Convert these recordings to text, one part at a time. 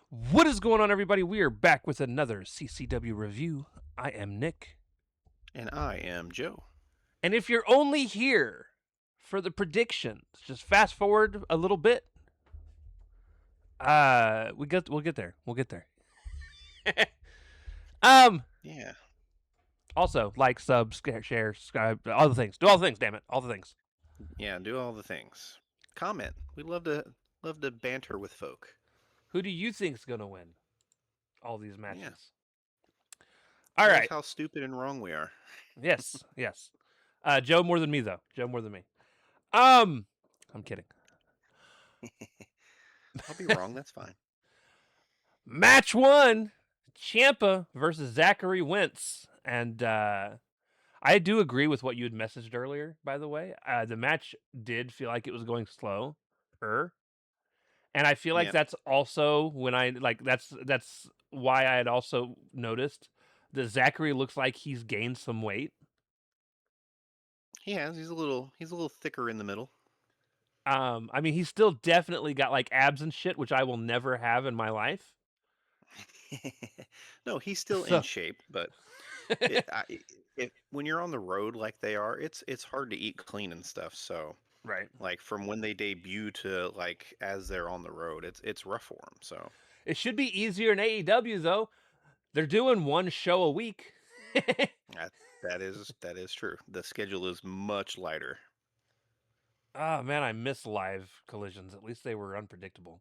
What is going on, everybody? We are back with another CCW review. I am Nick. And I am Joe. And if you're only here for the predictions, just fast forward a little bit. We'll get there. We'll get there. um Yeah. Also, like, sub, share, subscribe, all the things. Do all the things, damn it. All the things. Yeah, do all the things. Comment. We love to banter with folk. Who do you think's gonna win all these Yeah. matches? All Tell us right. how stupid and wrong we are. Yes, yes. Joe more than me though. Joe more than me. I'm kidding. I'll be wrong, that's fine. Match 1, Ciampa versus Zachary Wentz. And I do agree with what you had messaged earlier, by the way. The match did feel like it was going slow. And I feel like Yeah. that's also when that's why I had also noticed that Zachary looks like he's gained some weight. He has. He's a little thicker in the middle. I mean, he's still definitely got like abs and shit, which I will never have in my life. No, he's still in So shape, but when you're on the road like they are, it's hard to eat clean and stuff. So, right. like from when they debut to like as they're on the road, it's rough for them. So, It should be easier in AEW though. They're doing one show a week. That that is true. The schedule is much lighter. Oh man, I miss live collisions. At least they were unpredictable.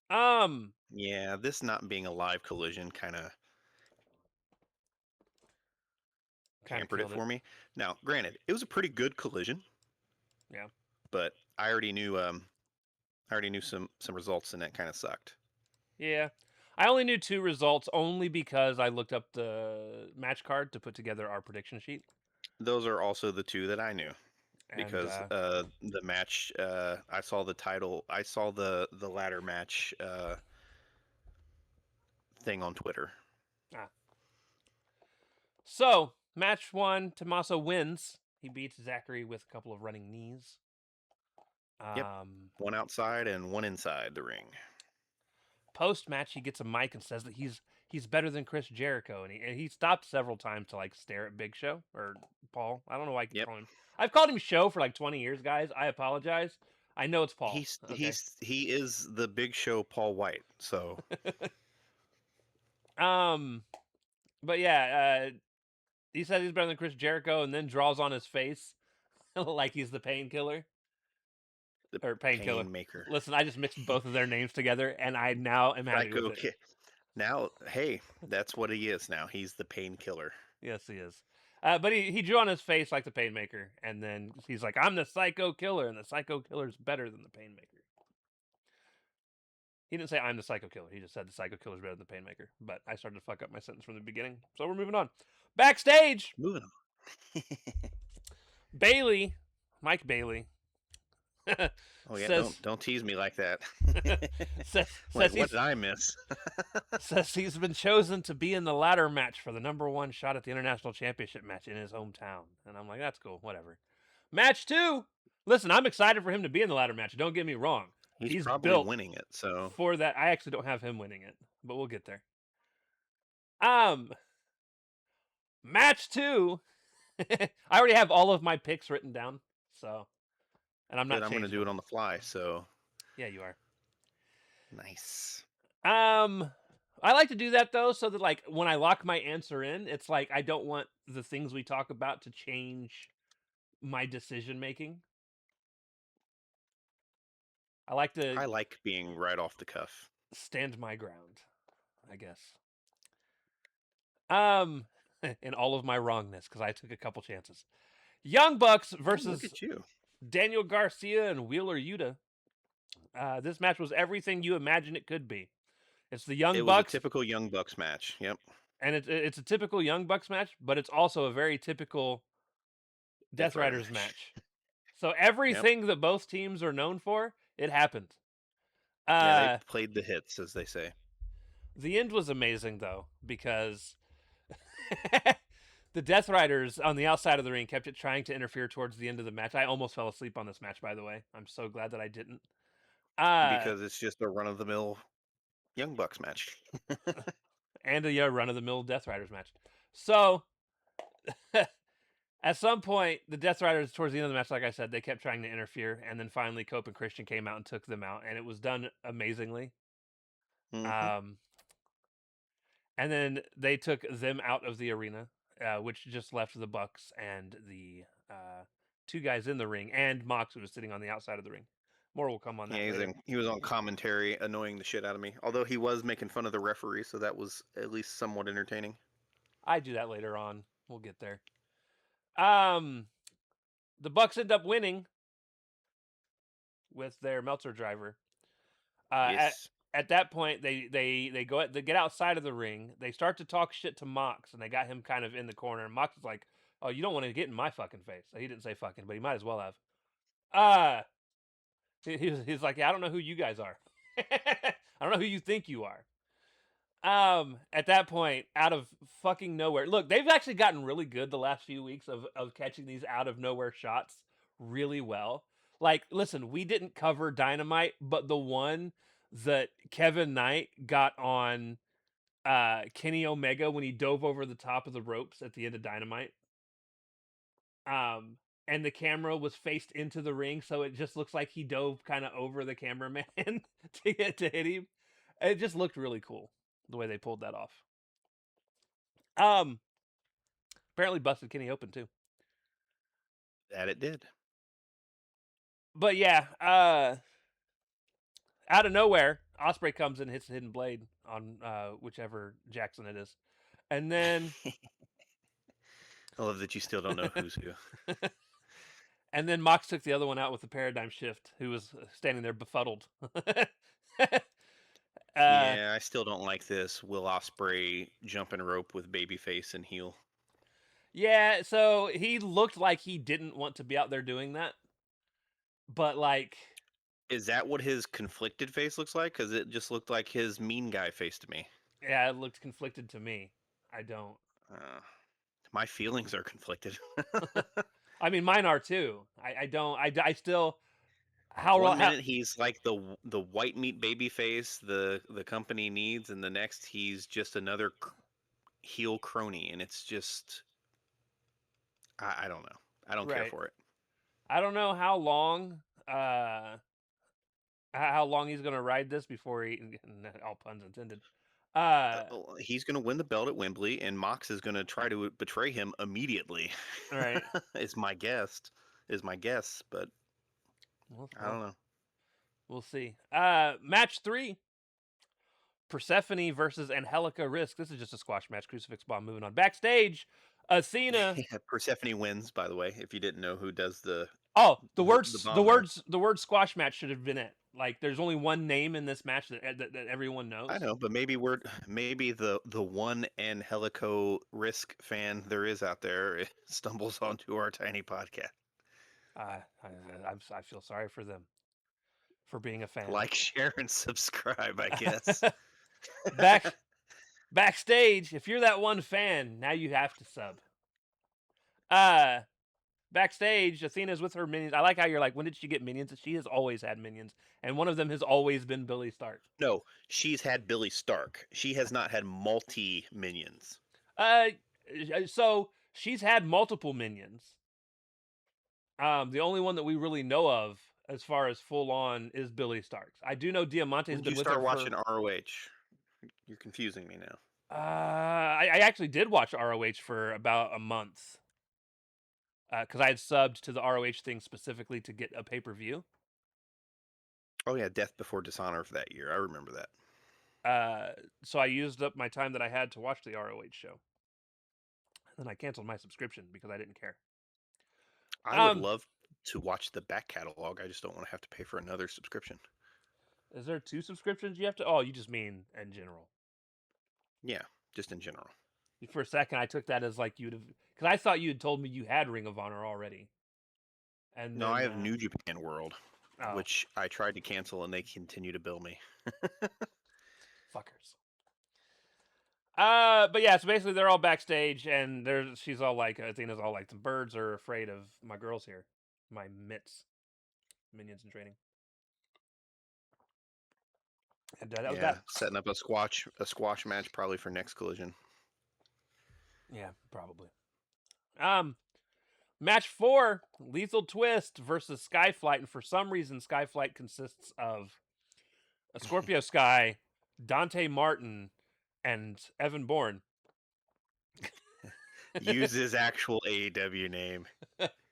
Um, Yeah, this not being a live collision kind of hampered it killed it. for me. Now, granted, it was a pretty good collision, Yeah. but I already knew some results and that kind of sucked. Yeah. I only knew 2 results only because I looked up the match card to put together our prediction sheet. Those are also the two that I knew And because the match I saw the title, I saw the ladder match thing on Twitter. ah. So, match 1, Tommaso wins. He beats Zachary with a couple of running knees. Yep, Um, one outside and one inside the ring. Post match, he gets a mic and says that he's better than Chris Jericho, and he stopped several times to like stare at Big Show or Paul. I don't know why I keep Yep. calling him. I've called him Show for like 20 years, guys. I apologize. I know it's Paul. He's Okay. he's he is the Big Show Paul White. So um, but yeah, he says he's better than Chris Jericho, and then draws on his face like he's the painkiller the or painkiller. pain maker. Listen, I just mixed both of their names together, and I now am happy with Psycho it. Kid. Now, hey, that's what he is now. He's the painkiller. Yes, he is. But he drew on his face like the Painmaker, and then he's like, "I'm the Psycho Killer, and the Psycho Killer's better than the Painmaker." He didn't say I'm the Psycho Killer. He just said the Psycho Killer's better than the Painmaker. But I started to fuck up my sentence from the beginning, so we're moving on. Backstage, Moving on. Bailey, Mike Bailey, Oh yeah, says don't tease me like that. says Like, says what he's did I miss? says he's been chosen to be in the ladder match for the #1 shot at the International Championship match in his hometown. And I'm like, that's cool, whatever. Match 2. Listen, I'm excited for him to be in the ladder match. Don't get me wrong. He's He's probably built winning it. So for that. I actually don't have him winning it, but we'll get there. Um, Match 2. I already have all of my picks written down, so and I'm good. not I'm gonna changing do it them. on the fly. So Yeah, you are. nice. Um, I like to do that though, so that like when I lock my answer in, it's like I don't want the things we talk about to change my decision making. I like to I like being right off the cuff. stand my ground, I guess. Um, in all of my wrongness, because I took a couple chances. Young Bucks Oh, look versus at you. Daniel Garcia and Wheeler Yuta. This match was everything you imagine it could be. It's the It Young was a Bucks, typical Young Bucks match. Yep. and it's a typical Young Bucks match, but it's also a very typical Death Death Rider Riders match. match. So Yep. everything that both teams are known for, it happened. Yeah, they Uh, played the hits, as they say. the end was amazing though because the Death Riders on the outside of the ring kept trying to interfere towards the end of the match. I almost fell asleep on this match, by the way. I'm so glad that I didn't. Uh, Because it's just a run of the mill. Young Bucks match. and a run-of-the-mill Death Riders match. So, at some point, the Death Riders, towards the end of the match, like I said, they kept trying to interfere, and then finally Cope and Christian came out and took them out, and it was done amazingly. Hmm. Um, and then they took them out of the arena, which just left the Bucks and the two guys in the ring, and Mox, who was sitting on the outside of the ring. More will come on that Yeah, later. he was on commentary, annoying the shit out of me. Although he was making fun of the referee, so that was at least somewhat entertaining. I do that later on. We'll get there. The Bucks end up winning with their Meltzer driver. At Yes. at that point, they get outside of the ring. They start to talk shit to Mox, and they got him kind of in the corner. And Mox is like, "Oh, you don't want to get in my fucking face." He didn't say fucking, but he might as well have. Uh he's like, "Yeah, I don't know who you guys are. I don't know who you think you are." At that point, out of fucking nowhere. Look, they've actually gotten really good the last few weeks of catching these out of nowhere shots really well. Like, listen, we didn't cover Dynamite, but the one that Kevin Knight got on Kenny Omega when he dove over the top of the ropes at the end of Dynamite. Um and the camera was faced into the ring, so it just looks like he dove kind of over the cameraman to hit him. It just looked really cool the way they pulled that off. Um, Apparently busted Kenny open too. That it did. But yeah, out of nowhere, Osprey comes and hits the hidden blade on whichever Jackson it is, and then I love that you still don't know who's who. and then Mox took the other one out with the paradigm shift, who was standing there befuddled. uh, Yeah, I still don't like this Will Ospreay jumping rope with babyface and heel. yeah, so he looked like he didn't want to be out there doing that, but like, Is that what his conflicted face looks like? Because it just looked like his mean guy face to me. yeah, it looked conflicted to me. I don't. Uh, my feelings are conflicted. I mean, mine are too. I don't. I still. One How minute he's like the white meat baby face the company needs, and the next he's just another heel crony, and it's just I don't know. I don't care right? for it. I don't know uh how long he's gonna ride this before he all puns intended. Uh He's going to win the belt at Wembley, and Mox is going to try to betray him immediately. all right. is my guess. Is my guess, but Well, I don't know. we'll see. Match 3. Persephone versus Angelica Risk. This is just a squash match. Crucifix Bomb moving on. Backstage, Athena. Yeah, Persephone wins, by the way. If you didn't know who does Oh, the bomb there, the word squash match should have been it. Like, there's only one name in this match that everyone I knows. know, but maybe the one Angelico Risk fan there is out there stumbles onto our tiny podcast. I, I feel sorry for them for being a fan. Like, share, and subscribe, I guess. Back Backstage, if you're that one fan, now you have to sub. Uh Backstage, Athena's with her minions. I like how you're like, when did she get minions? She has always had minions, and one of them has always been Billy Stark. No, she's had Billy Stark. She has not had multi minions. Uh, so she's had multiple minions. The only one that we really know of, as far as full on, is Billy Stark's. I do know Diamante has When did been you with her start for. watching ROH? You're confusing me now. I actually did watch ROH for about a month. Because I had subbed to the ROH thing specifically to get a pay-per-view. Oh yeah, Death Before Dishonor for that year. I remember that. So I used up my time that I had to watch the ROH show. And then I canceled my subscription because I didn't care. I would love to watch the back catalog. I just don't want to have to pay for another subscription. Is there 2 subscriptions you have to? Oh, you just mean in general. Yeah, just in general. For a second, I took that as like you'd have, because I thought you had told me you had Ring of Honor already. And No, then, I have New Japan World, oh, which I tried to cancel, and they continue to bill me. fuckers. But yeah, so basically they're all backstage, and she's all like, Athena's all like, the birds are afraid of my girls here, my mitts, minions in training. And that was Yeah, that. setting up a squash match probably for next Collision. Yeah, probably. Match 4, Lethal Twist versus Skyflight, and for some reason, Skyflight consists of a Scorpio Sky, Dante Martin, and Evan Bourne. Use his actual AEW name.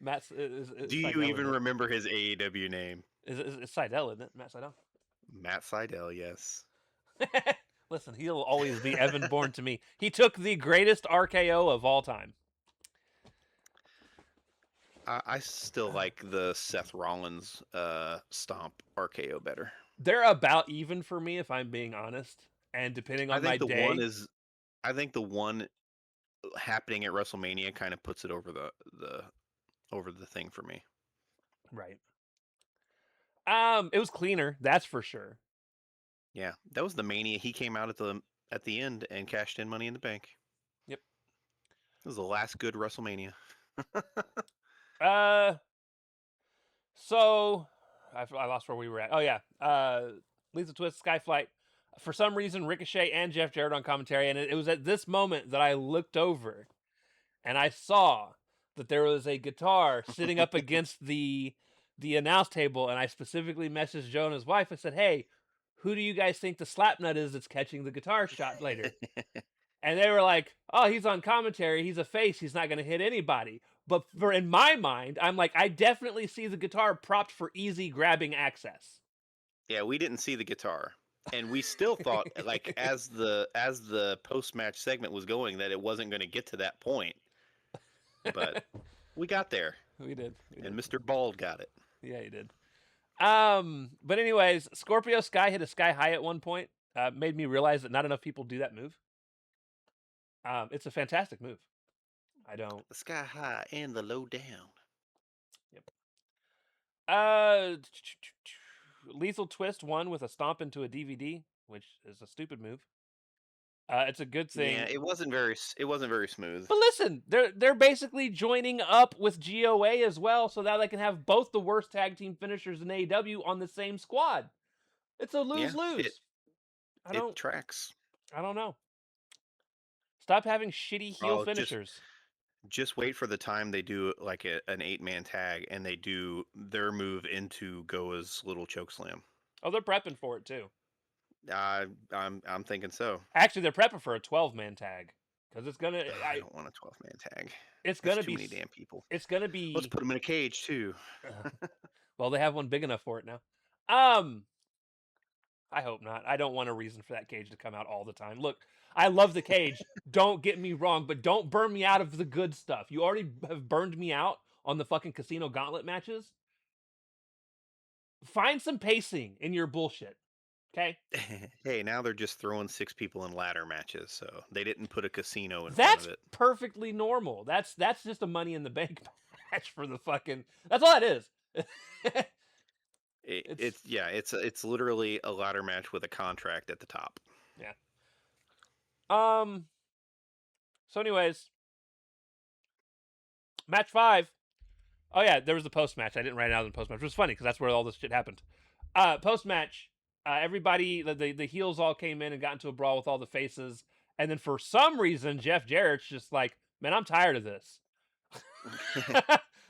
Matt Do you Seidel, even remember his AEW name? It's Seidel, isn't it? Matt Seidel. Matt Seidel, yes. Listen, he'll always be Evan Bourne to me. He took the greatest RKO of all time. I still like the Seth Rollins stomp RKO better. They're about even for me, if I'm being honest. And depending on my day, I think the one happening at WrestleMania kind of puts it over the thing for me. right? It was cleaner, that's for sure. Yeah, that was the Mania. He came out at the end and cashed in Money in the Bank. Yep. It was the last good WrestleMania. So I lost where we were at. Oh yeah, Lethal Twist, Skyflight. For some reason, Ricochet and Jeff Jarrett on commentary, and it was at this moment that I looked over, and I saw that there was a guitar sitting up against the announce table, and I specifically messaged Joe and his wife. I said, "Hey, who do you guys think the slapnut is that's catching the guitar shot later?" And they were like, "Oh, he's on commentary. He's a face. He's not going to hit anybody." But in my mind, I'm like, I definitely see the guitar propped for easy grabbing access. Yeah, we didn't see the guitar, and we still thought, like, as the post match segment was going, that it wasn't going to get to that point. But we got there. We did. And Mr. Bald got it. Yeah, he did. But anyways, Scorpio Sky hit a Sky High at one point. Made me realize that not enough people do that move. It's a fantastic move. I don't. The Sky High and the Low Down. Yep. Lethal Twist won with a stomp into a DVD, which is a stupid move. It's a good thing. Yeah, it wasn't very smooth. But listen, they're basically joining up with GOA as well, so that they can have both the worst tag team finishers in AEW on the same squad. It's a lose-lose. It tracks. I don't know. Stop having shitty heel finishers. Just wait for the time they do like an 8-man tag and they do their move into Goa's little chokeslam. Oh, they're prepping for it too. I'm thinking so. Actually, they're prepping for a 12-man tag because it's gonna. I don't want a 12-man tag. It's gonna be too many damn people. It's gonna be. Let's put them in a cage too. Well, they have one big enough for it now. I hope not. I don't want a reason for that cage to come out all the time. Look, I love the cage. Don't get me wrong, but don't burn me out of the good stuff. You already have burned me out on the fucking casino gauntlet matches. Find some pacing in your bullshit. Okay? Hey, now they're just throwing 6 people in ladder matches, so they didn't put a casino in That's front of it. perfectly normal. That's just a Money in the Bank match for the fucking. That's all it is. It's literally a ladder match with a contract at the top. Yeah. So anyways, match 5. Oh yeah, there was the post match. I didn't write it out in the post match, which was funny because that's where all this shit happened. Post match, everybody, the heels all came in and got into a brawl with all the faces, and then for some reason, Jeff Jarrett's just like, "Man, I'm tired of this,"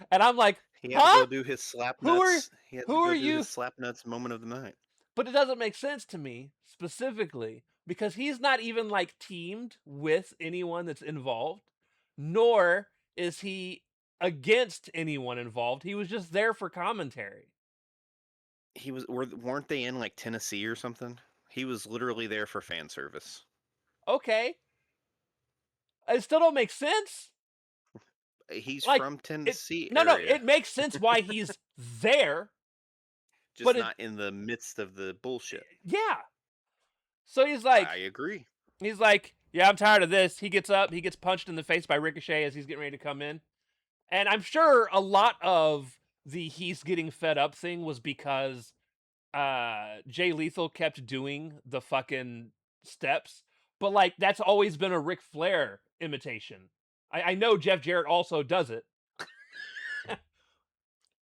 and I'm like, he had to go do his slap nuts. Who are you? His slap nuts moment of the night. But it doesn't make sense to me specifically because he's not even like teamed with anyone that's involved, nor is he against anyone involved. He was just there for commentary. Weren't they in like Tennessee or something? He was literally there for fan service. Okay. It still don't make sense. He's like, from Tennessee. No, it makes sense why he's there. Just not in the midst of the bullshit. Yeah. So he's like, I agree. He's like, yeah, I'm tired of this. He gets up, he gets punched in the face by Ricochet as he's getting ready to come in. And I'm sure a lot of the he's getting fed up thing was because Jay Lethal kept doing the fucking steps. But like, that's always been a Ric Flair imitation. I know Jeff Jarrett also does it.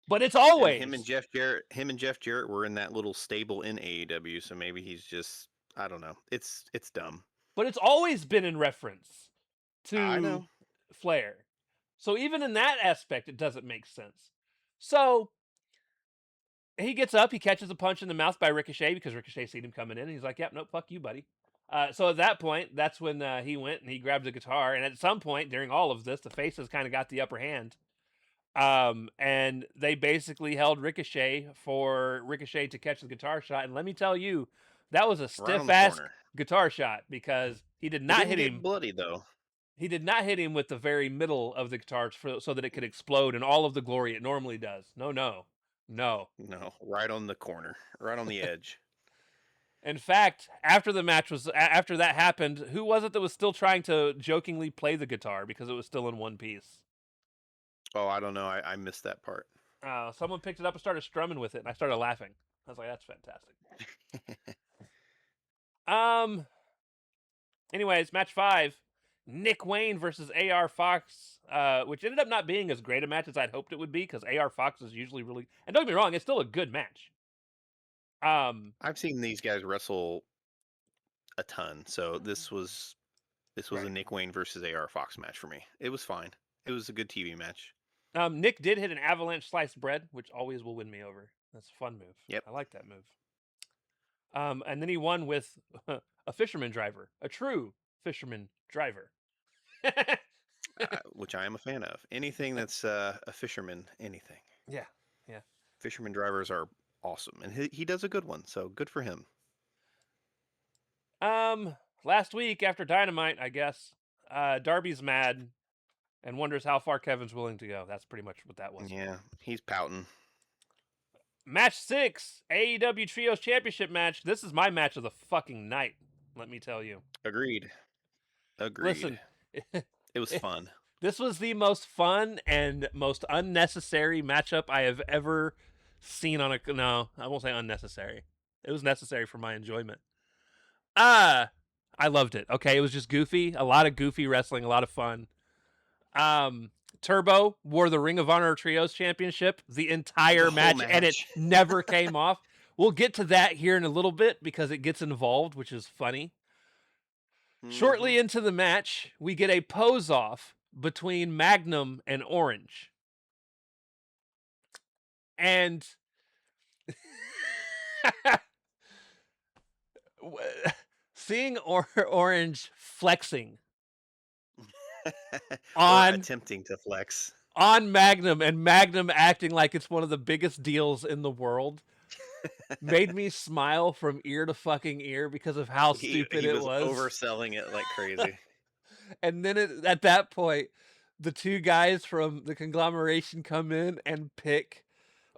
But it's And always. him and Jeff Jarrett were in that little stable in AEW, so maybe he's just, I don't know. It's dumb. But it's always been in reference I to know. Flair. So even in that aspect, it doesn't make sense. So he gets up, he catches a punch in the mouth by Ricochet because Ricochet seen him coming in, and he's like, "Yep, nope, fuck you, buddy." So at that point, that's when he went and he grabbed the guitar. And at some point during all of this, the faces kind of got the upper hand. And they basically held Ricochet for Ricochet to catch the guitar shot. And let me tell you, that was a Right on stiff the ass corner. guitar shot because he did It not didn't hit get him. bloody though. He did not hit him with the very middle of the guitar so that it could explode in all of the glory it normally does. No. No, right on the corner, right on the edge. In fact, after after that happened, who was it that was still trying to jokingly play the guitar because it was still in one piece? Oh, I don't know. I missed that part. Someone picked it up and started strumming with it, and I started laughing. I was like, "That's fantastic." Anyways, match 5, Nick Wayne versus AR Fox, which ended up not being as great a match as I'd hoped it would be because AR Fox is usually really, and don't get me wrong, it's still a good match. I've seen these guys wrestle a ton, so this was Right. a Nick Wayne versus AR Fox match for me. It was fine. It was a good TV match. Nick did hit an avalanche sliced bread, which always will win me over. That's a fun move. Yep. I like that move. And then he won with a fisherman driver, a true fisherman driver. Which I am a fan of. Anything that's a fisherman, anything. Yeah. Fisherman drivers are awesome, and he does a good one, so good for him. Last week after Dynamite, I guess, Darby's mad and wonders how far Kevin's willing to go. That's pretty much what that was. Yeah, he's pouting. Match 6, AEW Trios Championship match. This is my match of the fucking night, let me tell you. Agreed. Listen, it was fun. This was the most fun and most unnecessary matchup I have ever seen on a. No, I won't say unnecessary. It was necessary for my enjoyment. I loved it. Okay, it was just goofy. A lot of goofy wrestling. A lot of fun. Turbo wore the Ring of Honor Trios Championship the entire match, and it never came off. We'll get to that here in a little bit because it gets involved, which is funny. Mm-hmm. Shortly into the match, we get a pose off between Magnum and Orange. And seeing Orange flexing on attempting to flex on Magnum, and Magnum acting like it's one of the biggest deals in the world made me smile from ear to fucking ear because of how stupid he it was. Overselling it like crazy. And then at that point, the two guys from the conglomeration come in and pick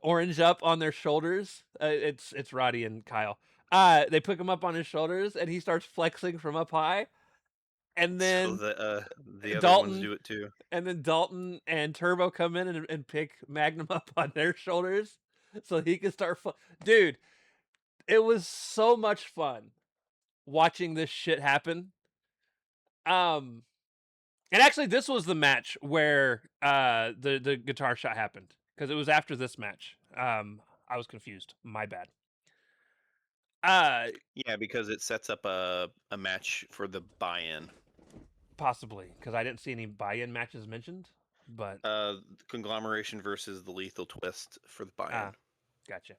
Orange up on their shoulders. It's Roddy and Kyle. They pick him up on his shoulders, and he starts flexing from up high. And then so the other Dalton ones do it too. And then Dalton and Turbo come in and pick Magnum up on their shoulders so he can start. Dude, it was so much fun watching this shit happen. And actually, this was the match where the guitar shot happened because it was after this match. I was confused. My bad. Yeah, because it sets up a match for the buy-in. Possibly, because I didn't see any buy-in matches mentioned. But conglomeration versus the Lethal Twist for the buy-in. Gotcha.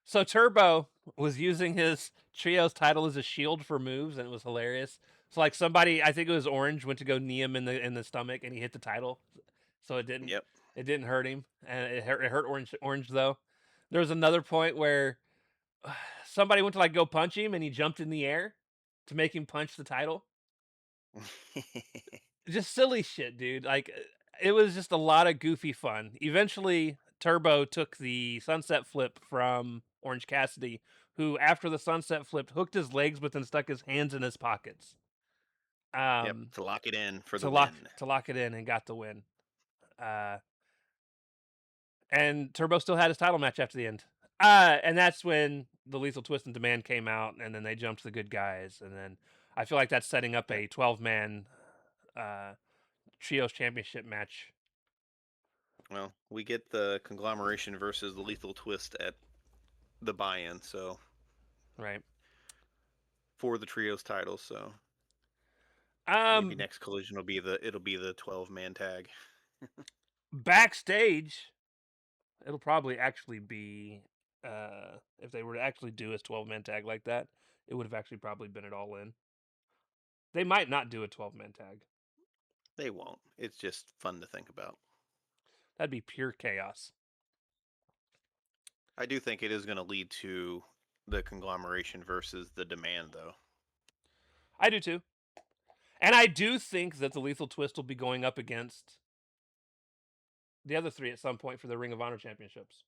So Turbo was using his trios title as a shield for moves, and it was hilarious. So like somebody, I think it was Orange, went to go knee him in the stomach, and he hit the title, so it didn't. Yep. It didn't hurt him, and it hurt Orange though. There was another point where somebody went to like go punch him, and he jumped in the air to make him punch the title. Just silly shit, dude. Like it was just a lot of goofy fun. Eventually, Turbo took the sunset flip from Orange Cassidy, who after the sunset flip hooked his legs but then stuck his hands in his pockets. Yep, to lock it in for the win. To lock it in and got the win. And Turbo still had his title match after the end. And that's when the Lethal Twist and Demand came out, and then they jumped the good guys, and then I feel like that's setting up a 12-man trios championship match Well, we get the conglomeration versus the Lethal Twist at the buy-in, so Right. for the trios title. So maybe Um, next collision will be the 12-man tag. Backstage, it'll probably actually be if they were to actually do a 12-man tag like that, it would have actually probably been it All In. They might not do a 12-man tag. They won't. It's just fun to think about. That'd be pure chaos. I do think it is going to lead to the conglomeration versus the demand, though. I do too. And I do think that the Lethal Twist will be going up against the other three at some point for the Ring of Honor championships.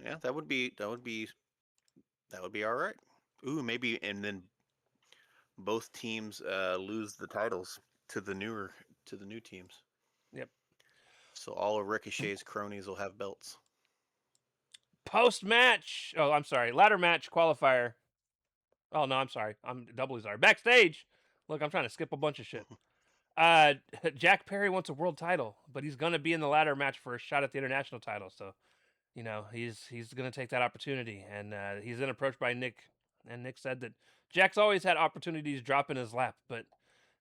Yeah, that would be all right. Ooh, maybe, and then both teams lose the titles to the new teams. Yep. So all of Ricochet's cronies will have belts. Post match. Oh, I'm sorry. Ladder match qualifier. Oh no, I'm sorry. I'm doubly sorry. Backstage. Look, I'm trying to skip a bunch of shit. Jack Perry wants a world title, but he's gonna be in the ladder match for a shot at the international title. So, he's gonna take that opportunity, and he's then approached by Nick, and Nick said that Jack's always had opportunities drop in his lap, but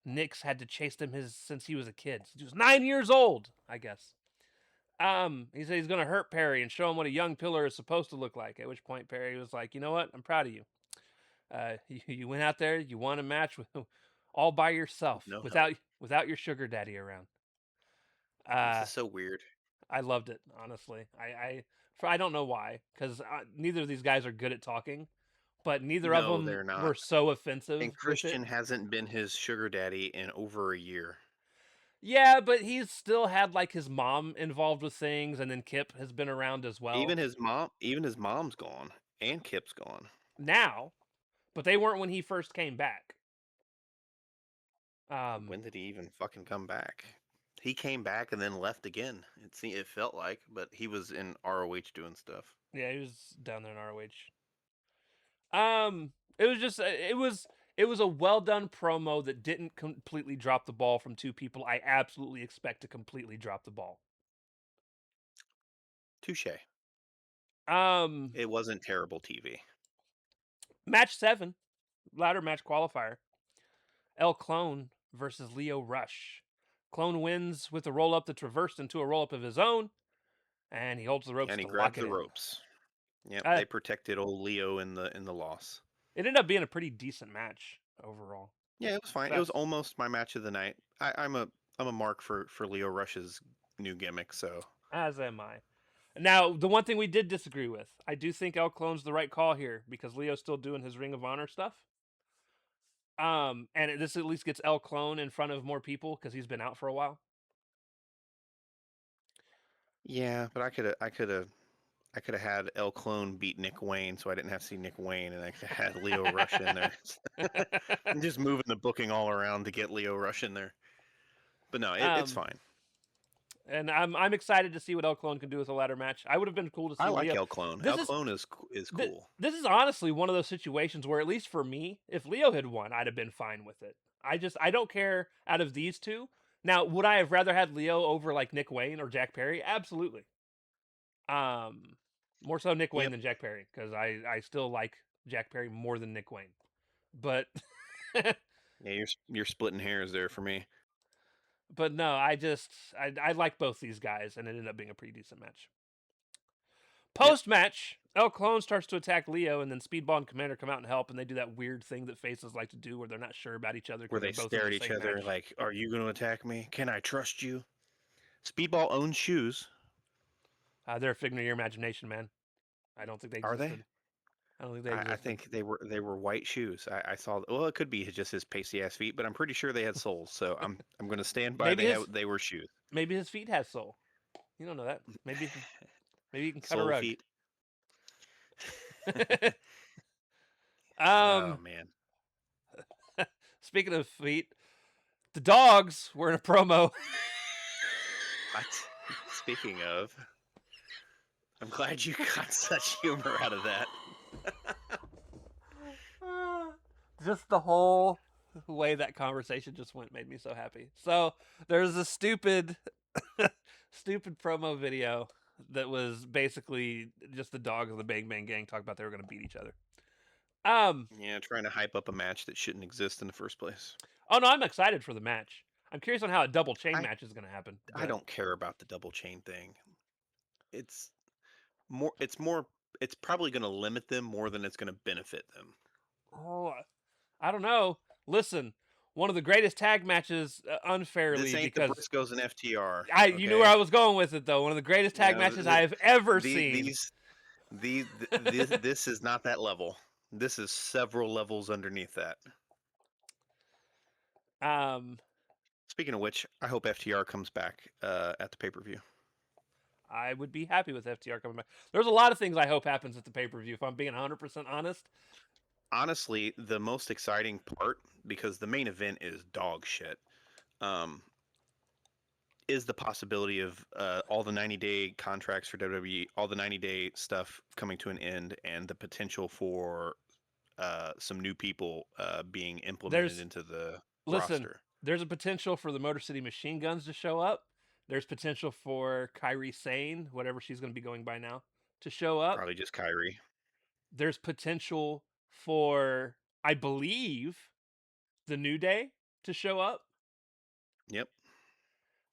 Nick's had to chase them since he was a kid. He was 9 years old, I guess. He said he's gonna hurt Perry and show him what a young pillar is supposed to look like. At which point Perry was like, "You know what? I'm proud of you. You went out there, you won a match with all by yourself, No help. without your sugar daddy around." This Uh, is so weird. I loved it, honestly. I don't know why, because neither of these guys are good at talking, but neither of No, them they're not. were so offensive And with it. Christian hasn't been his sugar daddy in over a year. Yeah, but he's still had like his mom involved with things, and then Kip has been around as well Even his mom's gone, and Kip's gone. now, but they weren't when he first came back. Um, When did he even fucking come back? He came back and then left again. It felt like, but he was in ROH doing stuff. yeah, he was down there in ROH. It was just it was a well done promo that didn't completely drop the ball from two people I absolutely expect to completely drop the ball. Touche. Um, It wasn't terrible TV. Match 7, ladder match qualifier. El Clone versus Leo Rush. Clone wins with a roll up that's reversed into a roll up of his own, and he holds the ropes And he to lock grabbed it the in. ropes. Yep, Uh, they protected old Leo in the loss. it ended up being a pretty decent match overall. Yeah, it was fine. It was That's almost my match of the night. I'm a mark for Leo Rush's new gimmick, so as am I. Now, the one thing we did disagree with, I do think El Clone's the right call here because Leo's still doing his Ring of Honor stuff. This at least gets El Clone in front of more people because he's been out for a while. yeah, but I could have had El Clone beat Nick Wayne, so I didn't have to see Nick Wayne, and I could have had Leo Rush in there. I'm just moving the booking all around to get Leo Rush in there. But no, it's um, fine. and I'm excited to see what El Clone can do with a ladder match. I would have been cool to I see like Leo. El Clone. This El is Clone is cool. this is honestly one of those situations where, at least for me, if Leo had won, I'd have been fine with it. I don't care out of these two. Now, would I have rather had Leo over like Nick Wayne or Jack Perry? Absolutely. Um, More so Nick Wayne Yep. than Jack Perry because I still like Jack Perry more than Nick Wayne. But Yeah, you're splitting hairs there for me. but no, I like both these guys, and it ended up being a pretty decent match. Yep. Post match, El Clone starts to attack Leo, and then Speedball and Commander come out and help, and they do that weird thing that faces like to do, where they're not sure about each other Where because they they're both in stare at the each same other match. like, "Are you going to attack me? Can I trust you?" Speedball owns shoes. They're a figment of your imagination, man. I don't think they Are existed. they? I don't think they I existed. think they were white shoes. I saw. Well, it could be just his pasty ass feet, but I'm pretty sure they had soles. So I'm going to stand by Maybe his they were shoes. maybe his feet have soul. You don't know that. Maybe you can cut a Sole rug. feet. Oh um, man. Speaking of feet, the dogs were in a promo. What? Speaking of, I'm glad you got such humor out of that. Just the whole way that conversation just went made me so happy. So there's a stupid stupid promo video that was basically just the dogs of the Bang Bang Gang talking about they were going to beat each other. Yeah, trying to hype up a match that shouldn't exist in the first place. Oh no, I'm excited for the match. I'm curious on how a double chain I match is going to happen. I But don't care about the double chain thing. It's more. It's probably going to limit them more than it's going to benefit them. oh, I don't know. Listen, one of the greatest tag matches This unfairly ain't the because Briscoes and FTR. you knew where I Okay. was going with it though. One of the greatest tag No, matches I have ever the, seen. this is not that level. This is several levels underneath that. um, Speaking of which, I hope FTR comes back at the pay-per-view. I would be happy with FTR coming back. There's a lot of things I hope happens at the pay-per-view. If I'm being 100% honest, Honestly, the most exciting part, because the main event is dog shit, is the possibility of all the 90-day contracts for WWE, all the 90-day stuff coming to an end, and the potential for some new people being implemented there's into the listen. roster. There's a potential for the Motor City Machine Guns to show up. There's potential for Kairi Sane, whatever she's going to be going by now, to show up. Probably just Kyrie. There's potential for, I believe, the New Day to show up. Yep.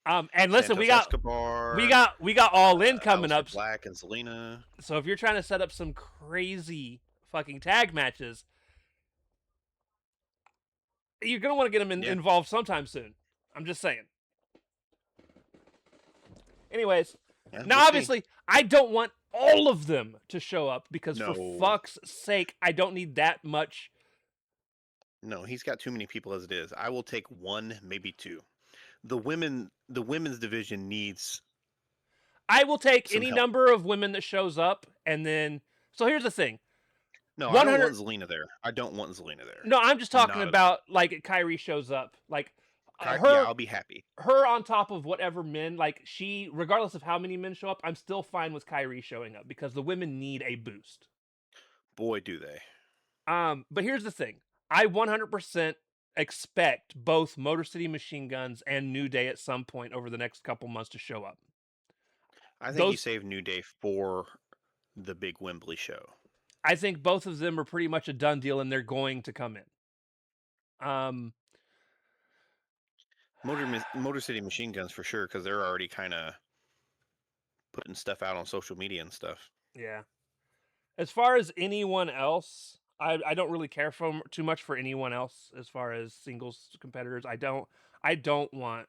And listen, Santos Escobar, we got All In coming Aleister up. Black and Zelina. So if you're trying to set up some crazy fucking tag matches, you're gonna want to get them involved sometime soon. I'm just saying. Anyways, Yeah, now we'll see. obviously I don't want all of them to show up because for No. fuck's sake, I don't need that much. No, he's got too many people as it is. I will take one, maybe two. The women's division needs. I will take Some any help. number of women that shows up, and then. So here's the thing. No, I don't want Zelina there. I don't want Zelina there. No, I'm just talking Not at about like Kyrie shows up, like Yeah, her. I'll be happy. Her on top of whatever men, like she, regardless of how many men show up, I'm still fine with Kyrie showing up because the women need a boost. Boy, do they. But here's the thing. I 100% expect both Motor City Machine Guns and New Day at some point over the next couple months to show up. I think you saved New Day for the big Wembley show. I think both of them are pretty much a done deal, and they're going to come in. Motor City Machine Guns for sure, because they're already kind of putting stuff out on social media and stuff. Yeah. As far as anyone else, I don't really care for too much for anyone else as far as singles competitors. I don't want.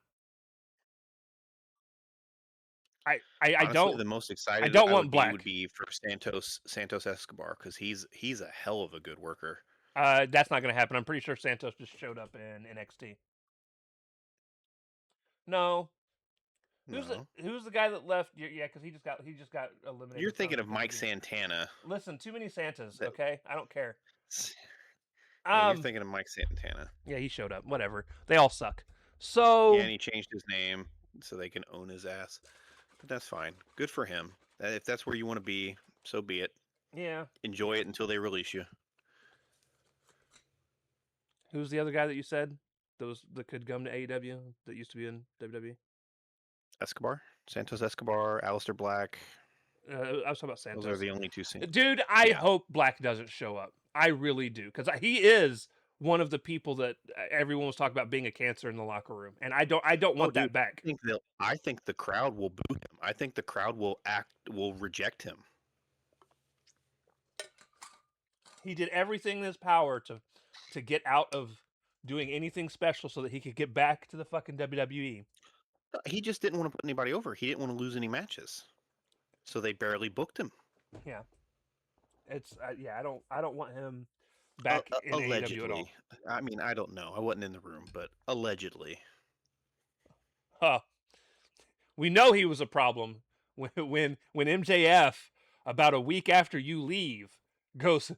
Honestly, don't. The most excited I don't want Black. Would be for Santos Escobar, because he's a hell of a good worker. That's not going to happen. I'm pretty sure Santos just showed up in NXT. No. Who's the guy that left? Yeah, because he just got eliminated. You're thinking of Mike Santana. Listen, too many Santas. Okay, I don't care. Yeah, you're thinking of Mike Santana. Yeah, he showed up. Whatever. They all suck. So yeah, and he changed his name so they can own his ass. But that's fine. Good for him. If that's where you want to be, so be it. Yeah. Enjoy it until they release you. Who's the other guy that you said that could come to AEW that used to be in WWE? Escobar, Santos Escobar, Aleister Black. I was talking about Santos. Those are the only two. Dude, I hope Black doesn't show up. I really do, because he is one of the people that everyone was talking about being a cancer in the locker room, and I don't want that back. I think the crowd will boo him. I think the crowd will reject him. He did everything in his power to get out of doing anything special so that he could get back to the fucking WWE. He just didn't want to put anybody over. He didn't want to lose any matches, so they barely booked him. Yeah, it's I don't want him back in AEW at all. I mean, I don't know. I wasn't in the room, but allegedly. Huh. We know he was a problem when MJF, about a week after you leave, goes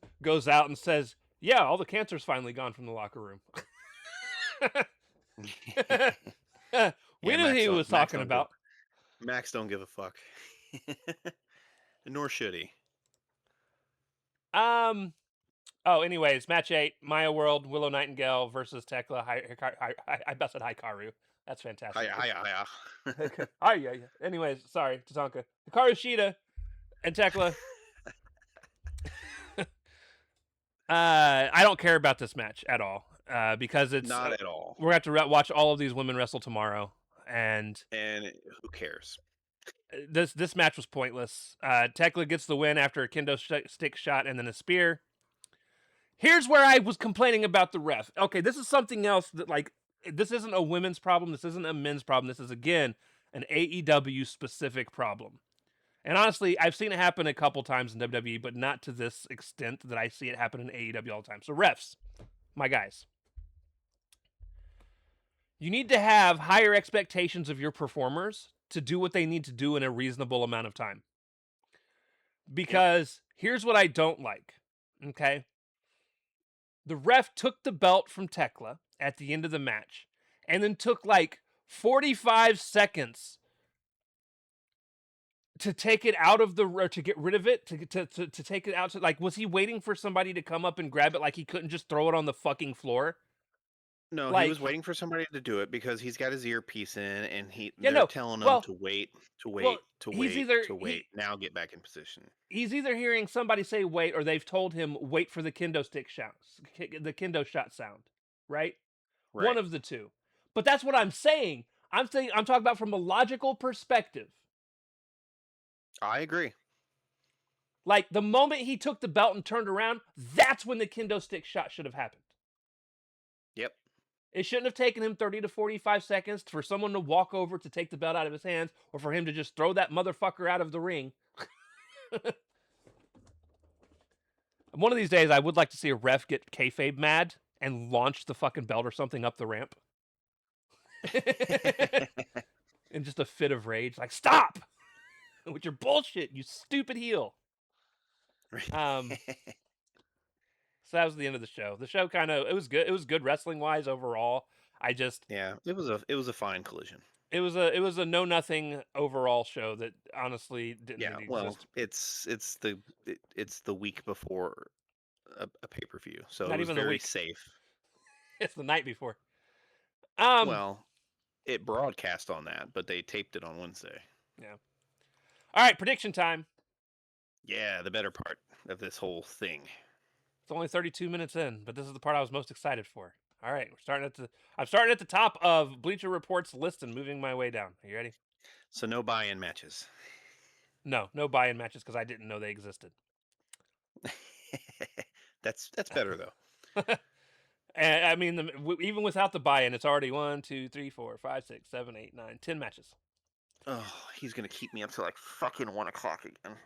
out and says, "Yeah, all the cancer's finally gone from the locker room." We knew he was talking about. Max don't give a fuck. Nor should he. Oh, anyways, match 8, Maya World, Willow Nightingale versus Tekla. I said Hikaru. That's fantastic. Hiya. Okay. Oh, yeah. Anyways, sorry, Tatanka. Hikaru Shida and Tekla. I don't care about this match at all because it's Not at all. we're going to have to watch all of these women wrestle tomorrow, and And who cares? this match was pointless. Tekla gets the win after a kendo stick shot and then a spear. Here's where I was complaining about the ref. Okay, this is something else that this isn't a women's problem. This isn't a men's problem. This is again an AEW specific problem. And honestly, I've seen it happen a couple times in WWE, but not to this extent that I see it happen in AEW all the time. So refs, my guys, you need to have higher expectations of your performers to do what they need to do in a reasonable amount of time. Because here's what I don't like, okay? The ref took the belt from Tekla at the end of the match and then took like 45 seconds to take it out of or to get rid of it, to take it out. Like, was he waiting for somebody to come up and grab it? Like he couldn't just throw it on the fucking floor? No, he was waiting for somebody to do it because he's got his earpiece in, and they're telling him to wait. Now get back in position. He's either hearing somebody say wait, or they've told him wait for the kendo stick shouts, the kendo shot sound, right? One of the two. But that's what I'm saying. I'm talking about from a logical perspective. I agree. Like, the moment he took the belt and turned around, that's when the kendo stick shot should have happened. Yep. It shouldn't have taken him 30 to 45 seconds for someone to walk over to take the belt out of his hands, or for him to just throw that motherfucker out of the ring. One of these days, I would like to see a ref get kayfabe mad and launch the fucking belt or something up the ramp. In just a fit of rage. Like, stop! With your bullshit, you stupid heel. So that was the end of the show. The show it was good. It was good wrestling wise overall. Yeah, it was a fine collision. It was a know nothing overall show that honestly didn't really exist. It's the week before a pay-per-view, so Not it was even very safe. It's the night before. Well, it broadcast on that, but they taped it on Wednesday. Yeah. All right, prediction time. Yeah, the better part of this whole thing. It's only 32 minutes in, but this is the part I was most excited for. All right, I'm starting at the top of Bleacher Report's list and moving my way down. Are you ready? So no buy-in matches. No buy-in matches because I didn't know they existed. That's better though. And I mean, even without the buy-in, it's already 1, 2, 3, 4, 5, 6, 7, 8, 9, 10 matches. Oh, he's gonna keep me up till like fucking 1 o'clock again.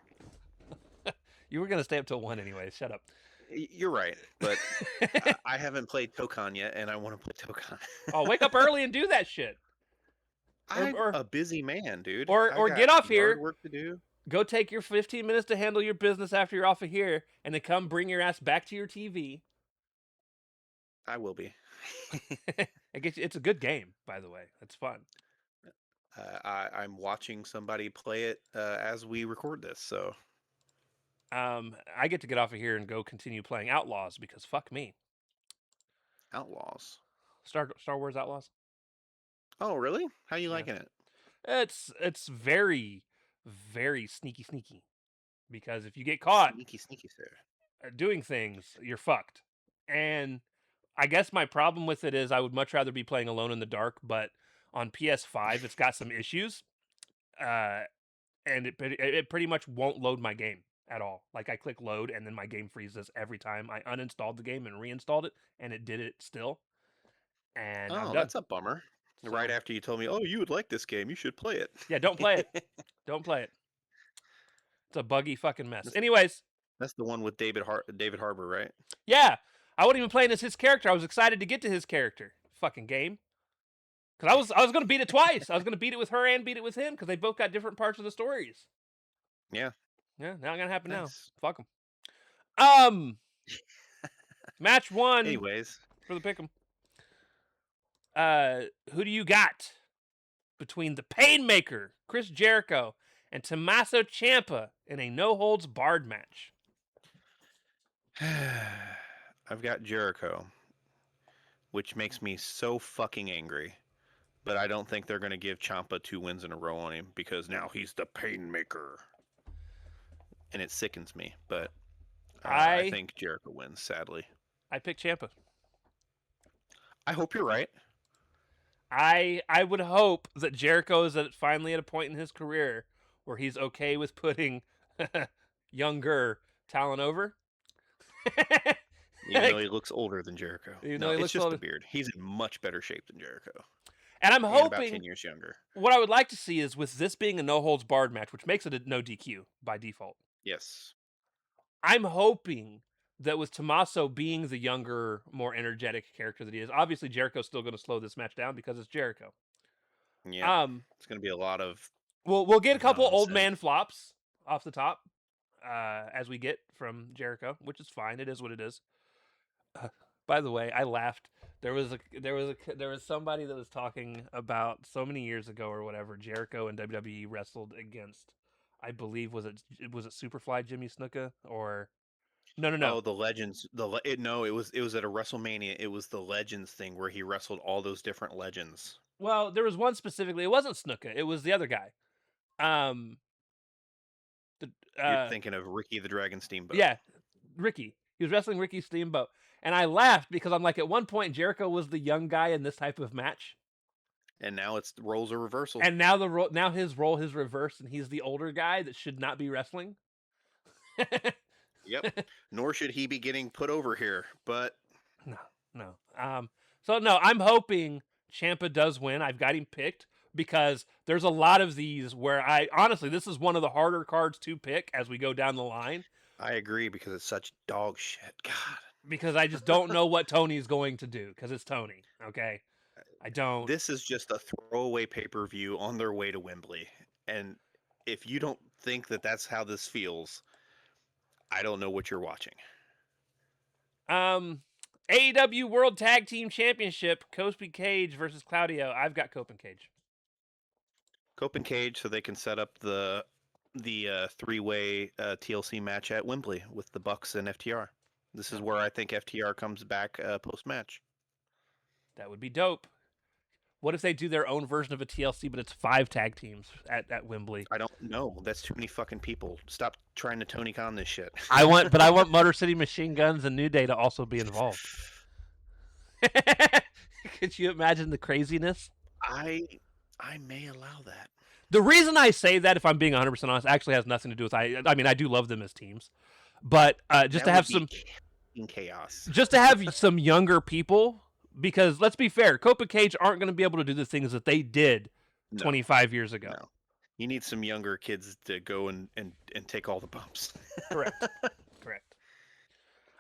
You were gonna stay up till 1 anyway. Shut up. You're right, but I haven't played Tokon yet, and I want to play Tokon. Oh, wake up early and do that shit. I'm a busy man, dude. Or get off here. Work to do. Go take your 15 minutes to handle your business after you're off of here, and then come bring your ass back to your TV. I will be. It's a good game, by the way. It's fun. I'm watching somebody play it as we record this, so. I get to get off of here and go continue playing Outlaws because fuck me. Outlaws. Star Wars Outlaws. Oh, really? How you liking it? It's very, very sneaky. Because if you get caught sneaky, sir, doing things, you're fucked. And I guess my problem with it is I would much rather be playing Alone in the Dark, but on PS5 it's got some issues, and it pretty much won't load my game at all. Like, I click load and then my game freezes every time. I uninstalled the game and reinstalled it, and it did it still. And that's a bummer. So, right after you told me, oh, you would like this game, you should play it. Yeah, don't play it. Don't play it. It's a buggy fucking mess. Anyways, that's the one with David Harbour, right? Yeah, I wasn't even playing as his character. I was excited to get to his character. Fucking game. Because I was going to beat it twice. I was going to beat it with her and beat it with him because they both got different parts of the stories. Yeah. Yeah, not going to happen now. Fuck them. Match 1. Anyways. For the pick'em. Who do you got between the Painmaker, Chris Jericho, and Tommaso Ciampa in a no-holds-barred match? I've got Jericho, which makes me so fucking angry but I don't think they're going to give Ciampa 2 wins in a row on him because now he's the pain maker, and it sickens me. But I I think Jericho wins. Sadly, pick Ciampa. I hope you're right. I would hope that Jericho is finally at a point in his career where he's okay with putting younger talent over. Even though he looks older than Jericho. Even No, though he it's looks just older. the beard. He's in much better shape than Jericho. And I'm And about 10 hoping years younger. what I would like to see is with this being a no holds barred match, which makes it a no DQ by default. Yes. I'm hoping that with Tommaso being the younger, more energetic character that he is, obviously Jericho's still going to slow this match down because it's Jericho. Yeah. It's going to be a lot of we'll get a couple old nonsense. man flops off the top as we get from Jericho, which is fine. It is what it is. By the way, I laughed. There was somebody that was talking about so many years ago or whatever. Jericho and WWE wrestled against, I believe, was it Superfly Jimmy Snuka or no. Oh, the Legends. No, it was at a WrestleMania. It was the Legends thing where he wrestled all those different legends. Well, there was one specifically. It wasn't Snuka. It was the other guy. You're thinking of Ricky the Dragon Steamboat. Yeah, Ricky. He was wrestling Ricky Steamboat. And I laughed because I'm like, at one point, Jericho was the young guy in this type of match. And now it's the roles are reversal. And now now his role is reversed, and he's the older guy that should not be wrestling. Yep. Nor should he be getting put over here, but no. So no, I'm hoping Ciampa does win. I've got him picked because there's a lot of these where honestly, this is one of the harder cards to pick as we go down the line. I agree because it's such dog shit. God. Because I just don't know what Tony's going to do because it's Tony. Okay. I don't. This is just a throwaway pay-per-view on their way to Wembley. And if you don't think that that's how this feels, I don't know what you're watching. AEW World Tag Team Championship, Kofi Cage versus Claudio. I've got Cope and Cage. Cope and Cage, so they can set up the three-way TLC match at Wembley with the Bucks and FTR. This is where I think FTR comes back post-match. That would be dope. What if they do their own version of a TLC, but it's 5 tag teams at Wembley? I don't know. That's too many fucking people. Stop trying to Tony Khan this shit. I want Motor City Machine Guns and New Day to also be involved. Could you imagine the craziness? I may allow that. The reason I say that, if I'm being 100% honest, actually has nothing to do with I mean, I do love them as teams, but just That to have would some be chaos. just to have some younger people. Because let's be fair, Cope and Cage aren't going to be able to do the things that they did 25 years ago. No. You need some younger kids to go and take all the bumps. Correct.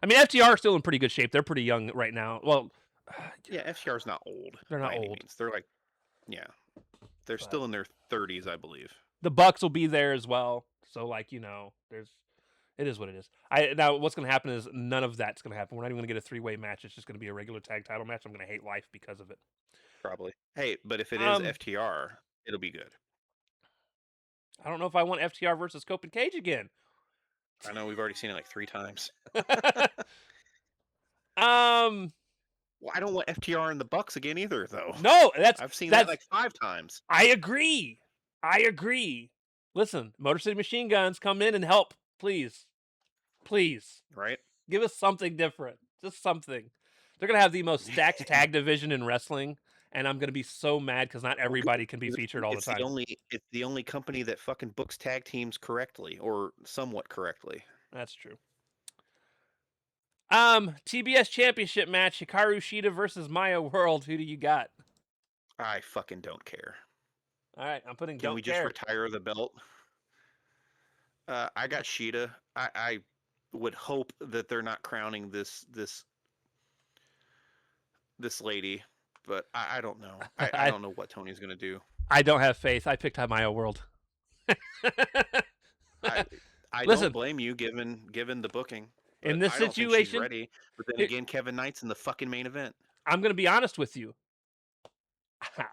I mean, FTR are still in pretty good shape. They're pretty young right now. Well, yeah, FTR's not old. They're not by any old. means. They're like, yeah, they're still in their 30s, I believe. The Bucks will be there as well. So, like, it is what it is. Now, what's going to happen is none of that's going to happen. We're not even going to get a 3-way match. It's just going to be a regular tag title match. I'm going to hate life because of it. Probably. Hey, but if it is FTR, it'll be good. I don't know if I want FTR versus Cope and Cage again. I know we've already seen it like 3 times. Well, I don't want FTR and the Bucks again either, though. No, I've seen that like 5 times. I agree. Listen, Motor City Machine Guns, come in and help. Please. Right? Give us something different. Just something. They're going to have the most stacked tag division in wrestling, and I'm going to be so mad because not everybody can be featured all the time. It's the only company that fucking books tag teams correctly, or somewhat correctly. That's true. TBS Championship match, Hikaru Shida versus Maya World. Who do you got? I fucking don't care. All right, I'm putting Can we just retire the belt? I got Shida. I would hope that they're not crowning this lady, but I don't know. I don't know what Tony's gonna do. I don't have faith. I picked Maya World. I Listen, don't blame you given the booking. In this situation, she's ready. But then again, Kevin Knight's in the fucking main event. I'm gonna be honest with you.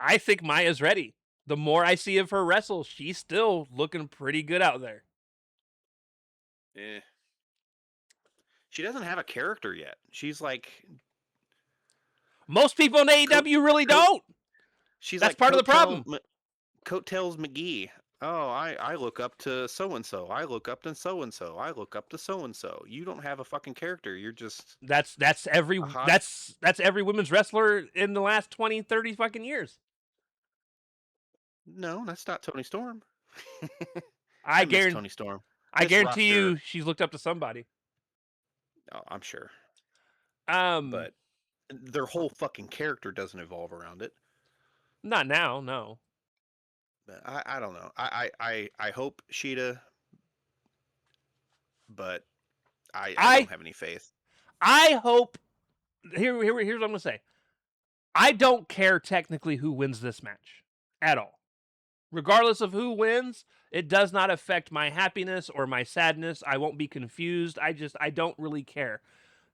I think Maya's ready. The more I see of her wrestle, she's still looking pretty good out there. Yeah. She doesn't have a character yet. She's like... Most people in AEW really don't. She's That's like part of the problem. Coattails McGee. Oh, I look up to so and so. I look up to so and so. I look up to so and so. You don't have a fucking character. You're just That's every a hot. that's every women's wrestler in the last 20, 30 fucking years. No, that's not Tony Storm. I miss guarantee Tony Storm. I This guarantee roster- you she's looked up to somebody. Oh, I'm sure, Um but their whole fucking character doesn't evolve around it. not now, no. But I don't know. I hope Sheeta, but I don't have any faith. I hope here's what I'm gonna say. I don't care technically who wins this match at all. Regardless of who wins, it does not affect my happiness or my sadness. I won't be confused. I don't really care.